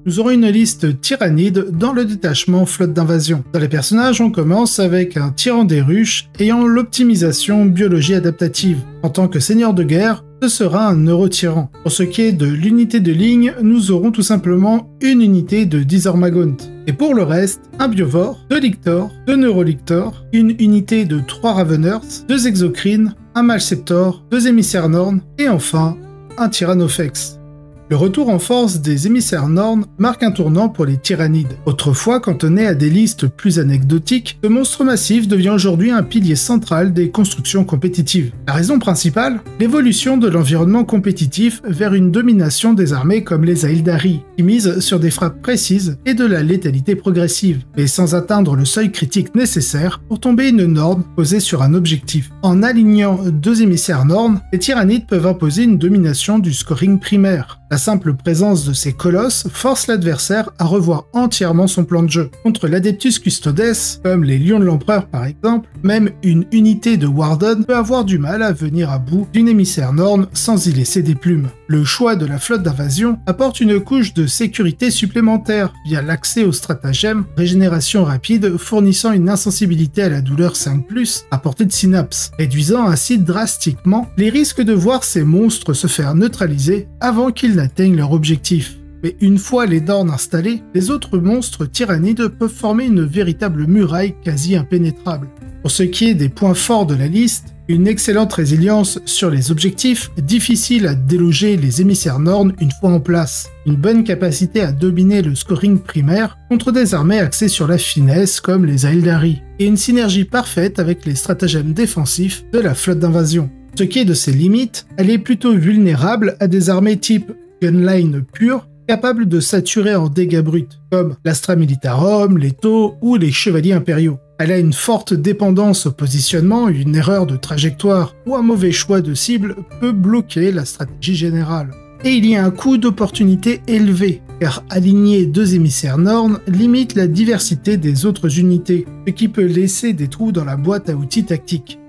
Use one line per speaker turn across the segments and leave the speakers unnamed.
nous aurons une liste tyrannide dans le détachement flotte d'invasion. Dans les personnages, on commence avec un tyran des ruches ayant l'optimisation biologie adaptative. En tant que seigneur de guerre, ce sera un neurotyran. Pour ce qui est de l'unité de ligne, nous aurons tout simplement une unité de Dizormagaunt. Et pour le reste, un biovore, 2 lictors, 2 neurolictors, une unité de 3 raveners, 2 exocrines, un malceptor, 2 émissaires nornes et enfin un tyrannofex. Le retour en force des émissaires nornes marque un tournant pour les tyrannides. Autrefois cantonné à des listes plus anecdotiques, ce monstre massif devient aujourd'hui un pilier central des constructions compétitives. La raison principale, l'évolution de l'environnement compétitif vers une domination des armées comme les Aeldari, qui misent sur des frappes précises et de la létalité progressive, mais sans atteindre le seuil critique nécessaire pour tomber une norne posée sur un objectif. En alignant 2 émissaires nornes, les tyrannides peuvent imposer une domination du scoring primaire. La simple présence de ces colosses force l'adversaire à revoir entièrement son plan de jeu. Contre l'Adeptus Custodes, comme les Lions de l'Empereur par exemple, même une unité de Warden peut avoir du mal à venir à bout d'une émissaire norne sans y laisser des plumes. Le choix de la flotte d'invasion apporte une couche de sécurité supplémentaire via l'accès au stratagème, régénération rapide fournissant une insensibilité à la douleur 5+, à portée de synapse, réduisant ainsi drastiquement les risques de voir ces monstres se faire neutraliser avant qu'ils n'atteignent leur objectif. Mais une fois les nornes installées, les autres monstres tyrannides peuvent former une véritable muraille quasi impénétrable. Pour ce qui est des points forts de la liste, une excellente résilience sur les objectifs, difficile à déloger les émissaires nornes une fois en place, une bonne capacité à dominer le scoring primaire contre des armées axées sur la finesse comme les Aeldari, et une synergie parfaite avec les stratagèmes défensifs de la flotte d'invasion. Ce qui est de ses limites, elle est plutôt vulnérable à des armées type gunline pure, capables de saturer en dégâts bruts, comme l'Astra Militarum, les Tau ou les Chevaliers Impériaux. Elle a une forte dépendance au positionnement, une erreur de trajectoire ou un mauvais choix de cible peut bloquer la stratégie générale. Et il y a un coût d'opportunité élevé, car aligner 2 émissaires nornes limite la diversité des autres unités, ce qui peut laisser des trous dans la boîte à outils tactique.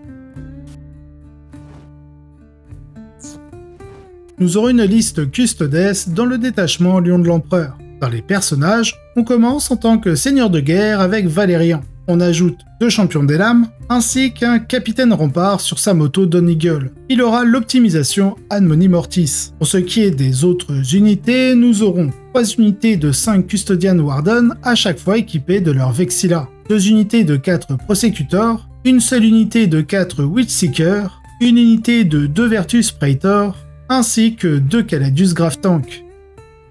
Nous aurons une liste Custodes dans le détachement Lion de l'Empereur. Dans les personnages, on commence en tant que seigneur de guerre avec Valérian. On ajoute 2 champions des lames, ainsi qu'un capitaine rempart sur sa moto Dawn Eagle. Il aura l'optimisation Anmoni Mortis. Pour ce qui est des autres unités, nous aurons 3 unités de 5 Custodian Warden à chaque fois équipées de leur Vexilla, 2 unités de 4 Prosecutors, une seule unité de 4 Witchseeker, une unité de 2 Vertus Praetor, ainsi que 2 Caladius Grave Tank.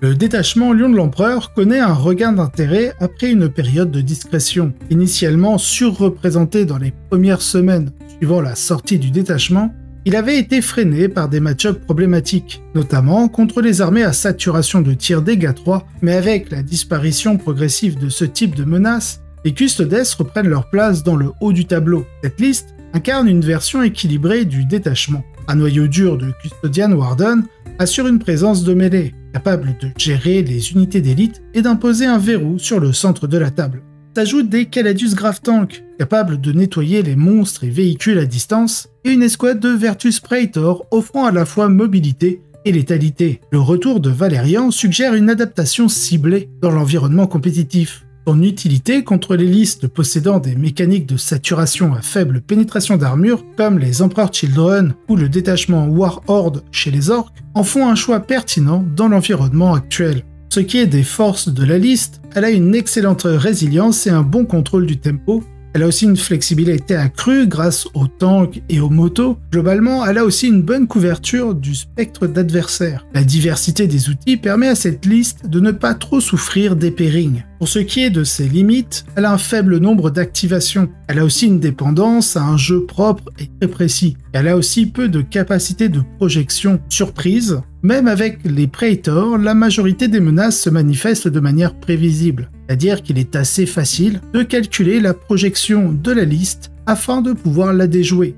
Le détachement Lion de l'Empereur connaît un regain d'intérêt après une période de discrétion. Initialement surreprésenté dans les premières semaines suivant la sortie du détachement, il avait été freiné par des match-ups problématiques, notamment contre les armées à saturation de tir dégâts 3, mais avec la disparition progressive de ce type de menace, les Custodes reprennent leur place dans le haut du tableau. Cette liste incarne une version équilibrée du détachement. Un noyau dur de Custodian Warden assure une présence de mêlée, capable de gérer les unités d'élite et d'imposer un verrou sur le centre de la table. S'ajoutent des Caladius Grave Tank, capables de nettoyer les monstres et véhicules à distance, et une escouade de Vertus Praetor offrant à la fois mobilité et létalité. Le retour de Valérian suggère une adaptation ciblée dans l'environnement compétitif. Son utilité contre les listes possédant des mécaniques de saturation à faible pénétration d'armure, comme les Emperor Children ou le détachement War Horde chez les orques, en font un choix pertinent dans l'environnement actuel. Ce qui est des forces de la liste, elle a une excellente résilience et un bon contrôle du tempo. Elle a aussi une flexibilité accrue grâce aux tanks et aux motos. Globalement, elle a aussi une bonne couverture du spectre d'adversaires. La diversité des outils permet à cette liste de ne pas trop souffrir des pairings. Pour ce qui est de ses limites, elle a un faible nombre d'activations. Elle a aussi une dépendance à un jeu propre et très précis. Elle a aussi peu de capacité de projection surprise. Même avec les Praetors, la majorité des menaces se manifestent de manière prévisible. C'est-à-dire qu'il est assez facile de calculer la projection de la liste afin de pouvoir la déjouer.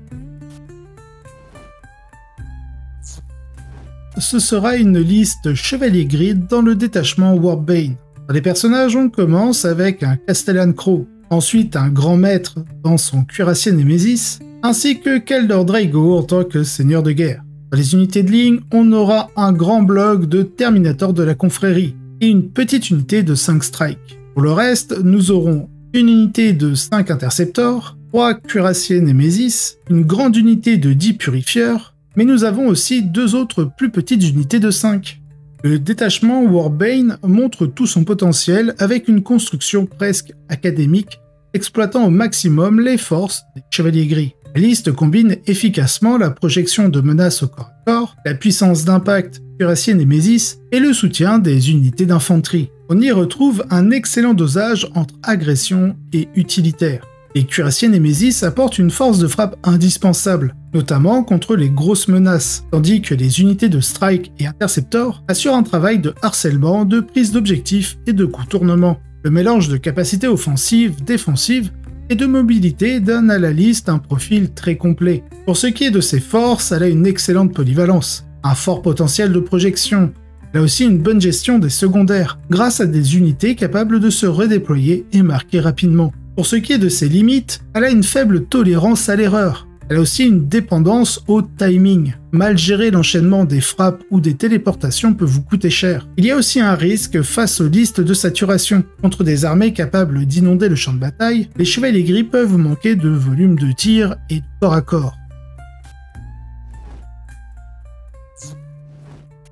Ce sera une liste Chevalier Grid dans le détachement Warbane. Dans les personnages, on commence avec un Castellan Crow, ensuite un Grand Maître dans son cuirassier Némésis, ainsi que Keldor Draigo en tant que seigneur de guerre. Dans les unités de ligne, on aura un grand bloc de Terminator de la confrérie, et une petite unité de 5 strikes. Pour le reste, nous aurons une unité de 5 interceptors, 3 cuirassiers Nemesis, une grande unité de 10 purifieurs, mais nous avons aussi 2 autres plus petites unités de 5. Le détachement Warbane montre tout son potentiel avec une construction presque académique, exploitant au maximum les forces des Chevaliers Gris. La liste combine efficacement la projection de menaces au corps à corps, la puissance d'impact cuirassier Nemesis et le soutien des unités d'infanterie. On y retrouve un excellent dosage entre agression et utilitaire. Les cuirassiers Nemesis apportent une force de frappe indispensable, notamment contre les grosses menaces, tandis que les unités de strike et interceptor assurent un travail de harcèlement, de prise d'objectifs et de contournement. Le mélange de capacités offensives, défensives et de mobilité donne à la liste un profil très complet. Pour ce qui est de ses forces, elle a une excellente polyvalence, un fort potentiel de projection. Elle a aussi une bonne gestion des secondaires, grâce à des unités capables de se redéployer et marquer rapidement. Pour ce qui est de ses limites, elle a une faible tolérance à l'erreur. Elle a aussi une dépendance au timing. Mal gérer l'enchaînement des frappes ou des téléportations peut vous coûter cher. Il y a aussi un risque face aux listes de saturation. Contre des armées capables d'inonder le champ de bataille, les Chevaliers Gris peuvent manquer de volume de tir et de corps à corps.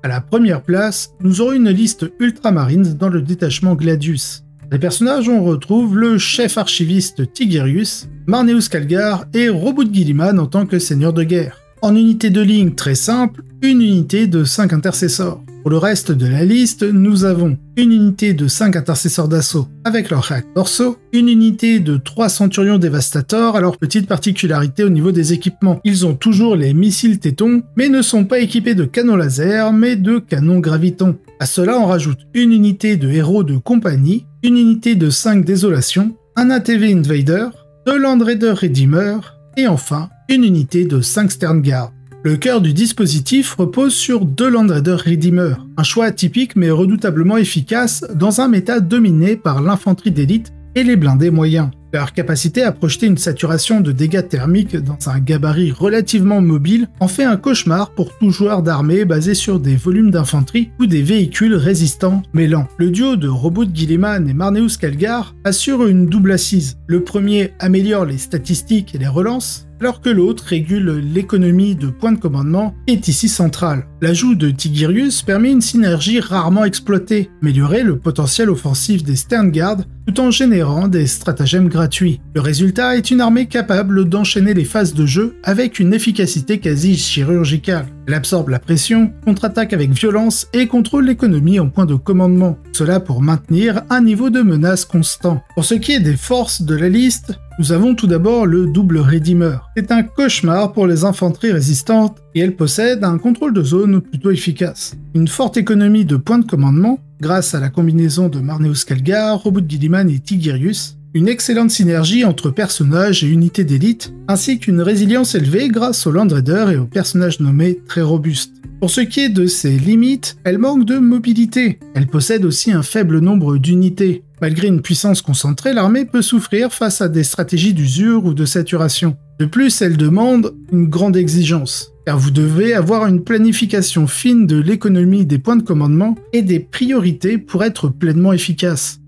À la première place, nous aurons une liste Ultramarines dans le détachement Gladius. Les personnages, on retrouve le chef archiviste Tigerius, Marneus Calgar et Roboute Guilliman en tant que seigneur de guerre. En unité de ligne très simple, une unité de 5 intercesseurs. Pour le reste de la liste, nous avons une unité de 5 intercesseurs d'assaut avec leur hack torso, une unité de 3 centurions dévastateurs à leur petite particularité au niveau des équipements. Ils ont toujours les missiles tétons, mais ne sont pas équipés de canons laser, mais de canons gravitons. À cela, on rajoute une unité de héros de compagnie, une unité de 5 désolations, un ATV Invader, 2 Land Raider Redeemer, et enfin, une unité de 5 Sternguard. Le cœur du dispositif repose sur 2 Land Raider Redeemer, un choix atypique mais redoutablement efficace dans un méta dominé par l'infanterie d'élite et les blindés moyens. Leur capacité à projeter une saturation de dégâts thermiques dans un gabarit relativement mobile en fait un cauchemar pour tout joueur d'armée basé sur des volumes d'infanterie ou des véhicules résistants mais lents. Le duo de Roboute Guilliman et Marneus Calgar assure une double assise. Le premier améliore les statistiques et les relances, alors que l'autre régule l'économie de points de commandement et est ici central. L'ajout de Tigerius permet une synergie rarement exploitée, améliorer le potentiel offensif des Sternguard tout en générant des stratagèmes gratuits. Le résultat est une armée capable d'enchaîner les phases de jeu avec une efficacité quasi chirurgicale. Elle absorbe la pression, contre-attaque avec violence et contrôle l'économie en point de commandement. Cela pour maintenir un niveau de menace constant. Pour ce qui est des forces de la liste, nous avons tout d'abord le double Redeemer. C'est un cauchemar pour les infanteries résistantes et elle possède un contrôle de zone plutôt efficace. Une forte économie de points de commandement, grâce à la combinaison de Marneus Calgar, Roboute Guilliman et Tigerius, une excellente synergie entre personnages et unités d'élite, ainsi qu'une résilience élevée grâce aux Land Raiders et aux personnages nommés très robustes. Pour ce qui est de ses limites, elle manque de mobilité. Elle possède aussi un faible nombre d'unités. Malgré une puissance concentrée, l'armée peut souffrir face à des stratégies d'usure ou de saturation. De plus, elle demande une grande exigence, car vous devez avoir une planification fine de l'économie des points de commandement et des priorités pour être pleinement efficace.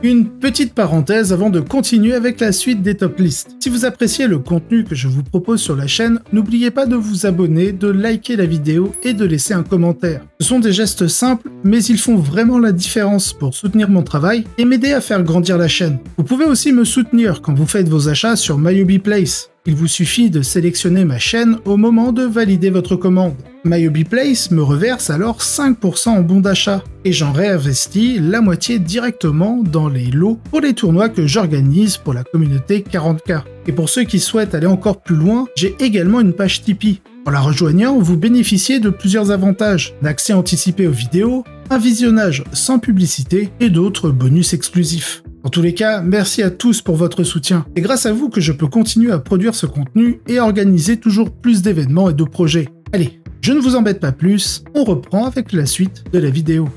Une petite parenthèse avant de continuer avec la suite des top lists. Si vous appréciez le contenu que je vous propose sur la chaîne, n'oubliez pas de vous abonner, de liker la vidéo et de laisser un commentaire. Ce sont des gestes simples, mais ils font vraiment la différence pour soutenir mon travail et m'aider à faire grandir la chaîne. Vous pouvez aussi me soutenir quand vous faites vos achats sur MyHobbyPlace. Il vous suffit de sélectionner ma chaîne au moment de valider votre commande. MyHobbyPlace me reverse alors 5% en bons d'achat et j'en réinvestis la moitié directement dans les lots pour les tournois que j'organise pour la communauté 40K. Et pour ceux qui souhaitent aller encore plus loin, j'ai également une page Tipeee. En la rejoignant, vous bénéficiez de plusieurs avantages, d'accès anticipé aux vidéos, un visionnage sans publicité et d'autres bonus exclusifs. En tous les cas, merci à tous pour votre soutien. C'est grâce à vous que je peux continuer à produire ce contenu et à organiser toujours plus d'événements et de projets. Allez, je ne vous embête pas plus, on reprend avec la suite de la vidéo.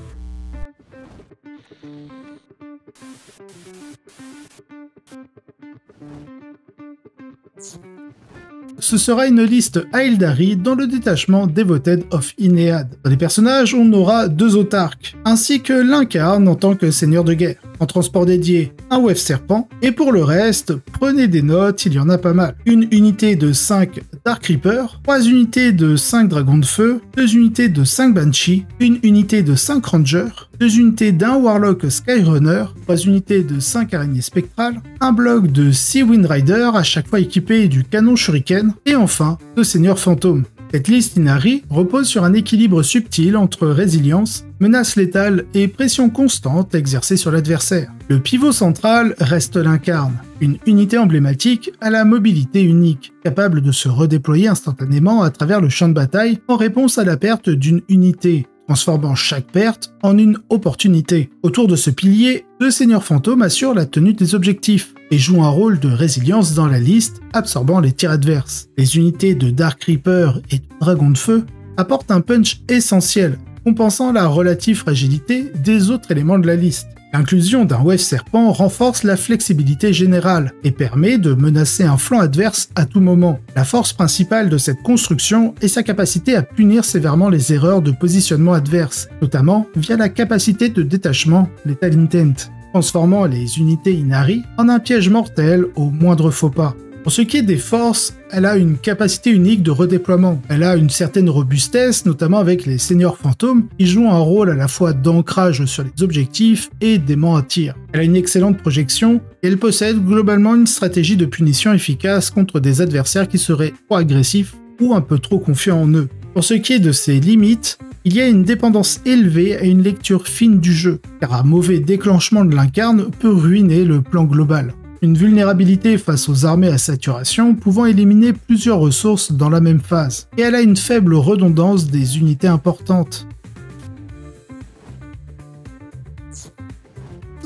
ce sera une liste Aeldari dans le détachement Devoted of Inead. Dans les personnages, on aura 2 autarques, ainsi que l'Incarne en tant que seigneur de guerre. En transport dédié, un Wave Serpent, et pour le reste, prenez des notes, il y en a pas mal. Une unité de 5 Dark Reaper, 3 unités de 5 Dragons de Feu, 2 unités de 5 Banshee, une unité de 5 Rangers, 2 unités d'un Warlock Skyrunner, 3 unités de 5 Araignées Spectrales, un bloc de 6 Windrider à chaque fois équipé du canon Shuriken, et enfin 2 Seigneurs Fantômes. Cette liste Inari repose sur un équilibre subtil entre résilience, menace létale et pression constante exercée sur l'adversaire. Le pivot central reste l'Incarne, une unité emblématique à la mobilité unique, capable de se redéployer instantanément à travers le champ de bataille en réponse à la perte d'une unité, transformant chaque perte en une opportunité. Autour de ce pilier, 2 Seigneurs Fantômes assurent la tenue des objectifs et jouent un rôle de résilience dans la liste, absorbant les tirs adverses. Les unités de Dark Reaper et de Dragon de Feu apportent un punch essentiel, compensant la relative fragilité des autres éléments de la liste. L'inclusion d'un Wave Serpent renforce la flexibilité générale et permet de menacer un flanc adverse à tout moment. La force principale de cette construction est sa capacité à punir sévèrement les erreurs de positionnement adverse, notamment via la capacité de détachement Lethal Intent, transformant les unités Inari en un piège mortel au moindre faux pas. Pour ce qui est des forces, elle a une capacité unique de redéploiement. Elle a une certaine robustesse, notamment avec les Seigneurs Fantômes, qui jouent un rôle à la fois d'ancrage sur les objectifs et d'aimant à tir. Elle a une excellente projection, et elle possède globalement une stratégie de punition efficace contre des adversaires qui seraient trop agressifs ou un peu trop confiants en eux. Pour ce qui est de ses limites, il y a une dépendance élevée à une lecture fine du jeu, car un mauvais déclenchement de l'Incarne peut ruiner le plan global. Une vulnérabilité face aux armées à saturation pouvant éliminer plusieurs ressources dans la même phase, et elle a une faible redondance des unités importantes.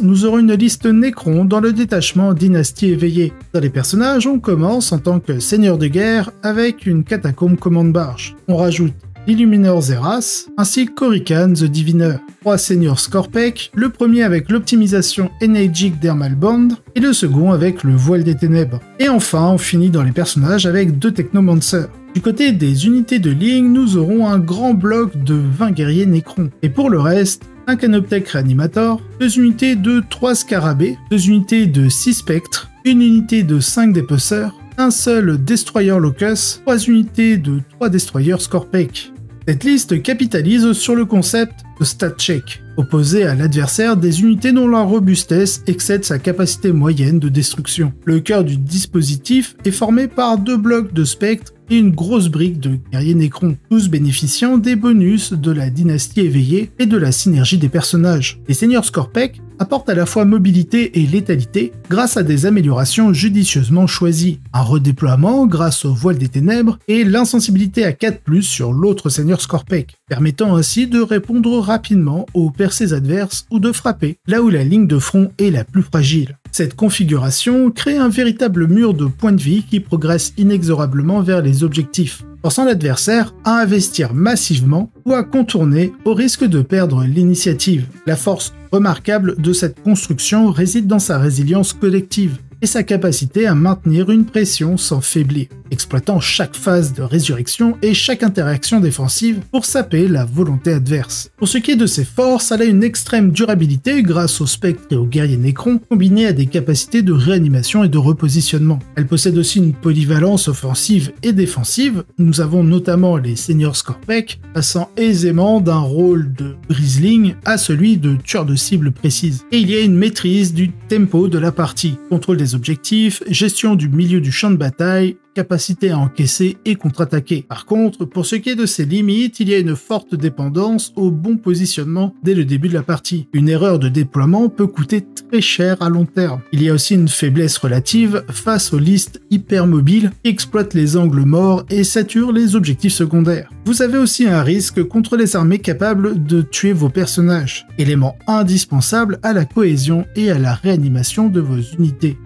Nous aurons une liste Necron dans le détachement Dynastie Éveillée. Dans les personnages, on commence en tant que seigneur de guerre avec une catacombe commande barge. On rajoute l'Illumineur Zeras, ainsi que Korrikan the Diviner. 3 seigneurs Scorpek, le premier avec l'optimisation Energic Dermal Bond, et le second avec le Voile des Ténèbres. Et enfin, on finit dans les personnages avec 2 Technomancers. Du côté des unités de ligne, nous aurons un grand bloc de 20 guerriers Necrons. Et pour le reste, un Canoptech Reanimator, 2 unités de 3 Scarabées, 2 unités de 6 Spectres, une unité de 5 Dépeceurs, un seul Destroyer Locus, 3 unités de 3 Destroyers Scorpek. Cette liste capitalise sur le concept de stat check, opposé à l'adversaire des unités dont la robustesse excède sa capacité moyenne de destruction. Le cœur du dispositif est formé par 2 blocs de spectres et une grosse brique de guerriers Necrons, tous bénéficiant des bonus de la dynastie éveillée et de la synergie des personnages. Les seigneurs Scorpek apportent à la fois mobilité et létalité grâce à des améliorations judicieusement choisies, un redéploiement grâce au voile des ténèbres et l'insensibilité à 4+ sur l'autre seigneur Scorpek, permettant ainsi de répondre rapidement aux percées adverses ou de frapper là où la ligne de front est la plus fragile. Cette configuration crée un véritable mur de points de vie qui progresse inexorablement vers les objectifs, forçant l'adversaire à investir massivement ou à contourner au risque de perdre l'initiative. La force remarquable de cette construction réside dans sa résilience collective et sa capacité à maintenir une pression sans faiblir, exploitant chaque phase de résurrection et chaque interaction défensive pour saper la volonté adverse. Pour ce qui est de ses forces, elle a une extrême durabilité grâce aux spectres et aux guerriers Necrons, combinés à des capacités de réanimation et de repositionnement. Elle possède aussi une polyvalence offensive et défensive. Nous avons notamment les seigneurs Scorpek, passant aisément d'un rôle de Grisling à celui de tueur de cible précise. Et il y a une maîtrise du tempo de la partie, contrôle des objectifs, gestion du milieu du champ de bataille, capacité à encaisser et contre-attaquer. Par contre, pour ce qui est de ses limites, il y a une forte dépendance au bon positionnement dès le début de la partie. Une erreur de déploiement peut coûter très cher à long terme. Il y a aussi une faiblesse relative face aux listes hypermobiles qui exploitent les angles morts et saturent les objectifs secondaires. Vous avez aussi un risque contre les armées capables de tuer vos personnages, élément indispensable à la cohésion et à la réanimation de vos unités.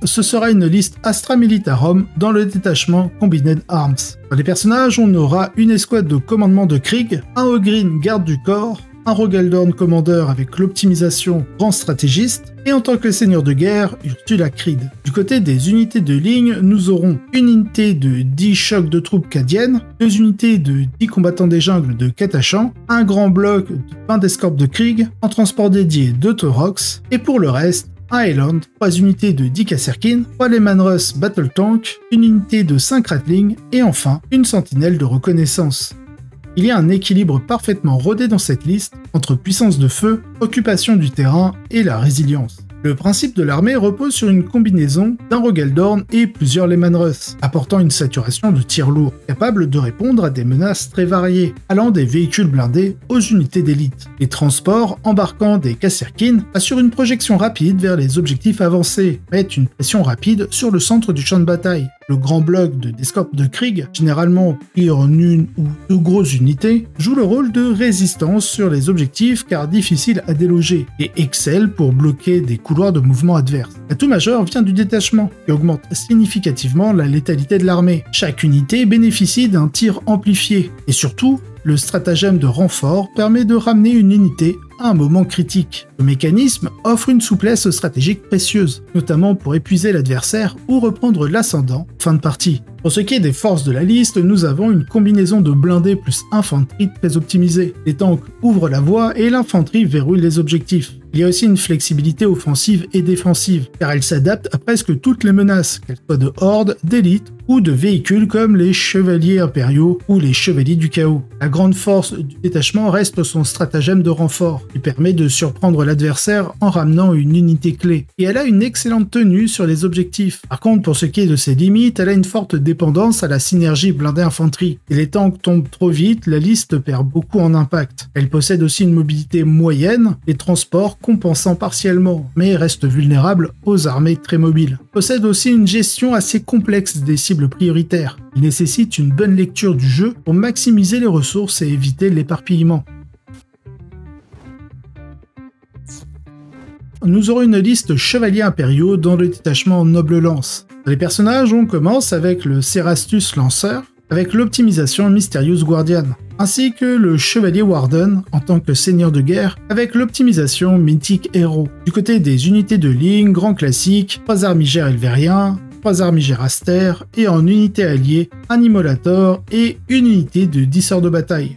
Ce sera une liste Astra Militarum dans le détachement Combined Arms. Dans les personnages, on aura une escouade de commandement de Krieg, un Ogryn garde du corps, un Rogaldorn commandeur avec l'optimisation grand stratégiste, et en tant que seigneur de guerre, Ursula Creed. Du côté des unités de ligne, nous aurons une unité de 10 chocs de troupes cadiennes, 2 unités de 10 combattants des jungles de Catachan, un grand bloc de 20 d'escortes de Krieg, en transport dédié de Taurox, et pour le reste, un Highland, 3 unités de 10 Kasserkin, 3 Leman Russ Battle Tank, une unité de 5 Ratling, et enfin, une sentinelle de reconnaissance. Il y a un équilibre parfaitement rodé dans cette liste entre puissance de feu, occupation du terrain et la résilience. Le principe de l'armée repose sur une combinaison d'un Rogaldorn et plusieurs Leman Russ, apportant une saturation de tir lourd, capable de répondre à des menaces très variées, allant des véhicules blindés aux unités d'élite. Les transports embarquant des Kasserkin assurent une projection rapide vers les objectifs avancés, mettent une pression rapide sur le centre du champ de bataille. Le grand bloc d'escorte de Krieg, généralement pris en une ou deux grosses unités, joue le rôle de résistance sur les objectifs car difficile à déloger, et excelle pour bloquer des couloirs de mouvement adverses. L'atout majeur vient du détachement, qui augmente significativement la létalité de l'armée. Chaque unité bénéficie d'un tir amplifié, et surtout, le stratagème de renfort permet de ramener une unité à un moment critique. Le mécanisme offre une souplesse stratégique précieuse, notamment pour épuiser l'adversaire ou reprendre l'ascendant en fin de partie. Pour ce qui est des forces de la liste, nous avons une combinaison de blindés plus infanterie très optimisée. Les tanks ouvrent la voie et l'infanterie verrouille les objectifs. Il y a aussi une flexibilité offensive et défensive, car elle s'adapte à presque toutes les menaces, qu'elles soient de hordes, d'élites ou de véhicules comme les chevaliers impériaux ou les chevaliers du chaos. La grande force du détachement reste son stratagème de renfort, qui permet de surprendre l'adversaire en ramenant une unité clé. Et elle a une excellente tenue sur les objectifs. Par contre, pour ce qui est de ses limites, elle a une forte dépendance à la synergie blindée-infanterie. Si les tanks tombent trop vite, la liste perd beaucoup en impact. Elle possède aussi une mobilité moyenne, les transports compensant partiellement, mais reste vulnérable aux armées très mobiles. Elle possède aussi une gestion assez complexe des cibles prioritaires. Il nécessite une bonne lecture du jeu pour maximiser les ressources et éviter l'éparpillement. Nous aurons une liste chevaliers impériaux dans le détachement Noble Lance. Les personnages, on commence avec le Cerastus Lanceur, avec l'optimisation Mysterious Guardian, ainsi que le Chevalier Warden en tant que seigneur de guerre, avec l'optimisation Mythic Hero. Du côté des unités de ligne, grand classique, 3 armigères Elvériens, 3 armigères Aster, et en unité alliée, un Immolator et une unité de 10 heures de bataille.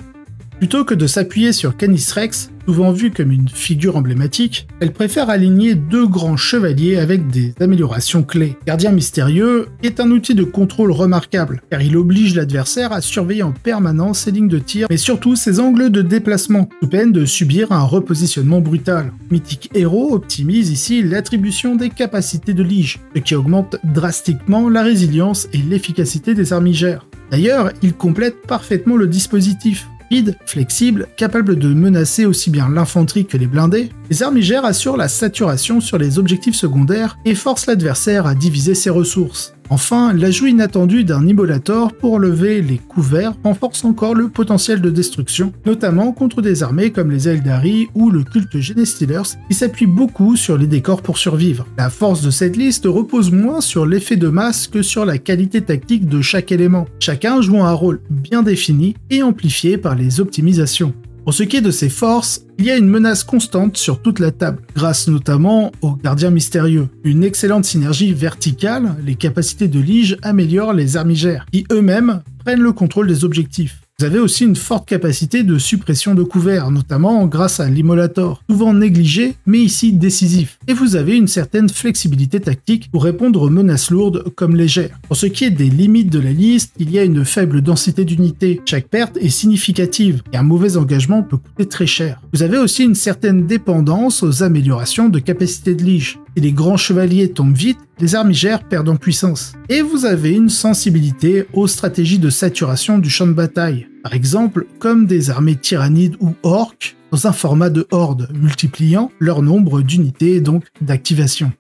Plutôt que de s'appuyer sur Canis Rex, souvent vu comme une figure emblématique, elle préfère aligner 2 grands chevaliers avec des améliorations clés. Gardien mystérieux est un outil de contrôle remarquable, car il oblige l'adversaire à surveiller en permanence ses lignes de tir, mais surtout ses angles de déplacement, sous peine de subir un repositionnement brutal. Mythic Hero optimise ici l'attribution des capacités de Lige, ce qui augmente drastiquement la résilience et l'efficacité des armigères. D'ailleurs, il complète parfaitement le dispositif. Rapide, flexible, capable de menacer aussi bien l'infanterie que les blindés, les armigères assurent la saturation sur les objectifs secondaires et forcent l'adversaire à diviser ses ressources. Enfin, l'ajout inattendu d'un Immolator pour lever les couverts renforce encore le potentiel de destruction, notamment contre des armées comme les Eldari ou le culte Genestealers qui s'appuient beaucoup sur les décors pour survivre. La force de cette liste repose moins sur l'effet de masse que sur la qualité tactique de chaque élément, chacun jouant un rôle bien défini et amplifié par les optimisations. Pour ce qui est de ses forces, il y a une menace constante sur toute la table, grâce notamment aux gardiens mystérieux. Une excellente synergie verticale, les capacités de Lige améliorent les armigères, qui eux-mêmes prennent le contrôle des objectifs. Vous avez aussi une forte capacité de suppression de couverts, notamment grâce à l'Immolator, souvent négligé, mais ici décisif. Et vous avez une certaine flexibilité tactique pour répondre aux menaces lourdes comme légères. Pour ce qui est des limites de la liste, il y a une faible densité d'unités. Chaque perte est significative, et un mauvais engagement peut coûter très cher. Vous avez aussi une certaine dépendance aux améliorations de capacité de Lige. Si les grands chevaliers tombent vite, les armigères perdent en puissance. Et vous avez une sensibilité aux stratégies de saturation du champ de bataille. Par exemple, comme des armées tyrannides ou orques, dans un format de horde, multipliant leur nombre d'unités et donc d'activation.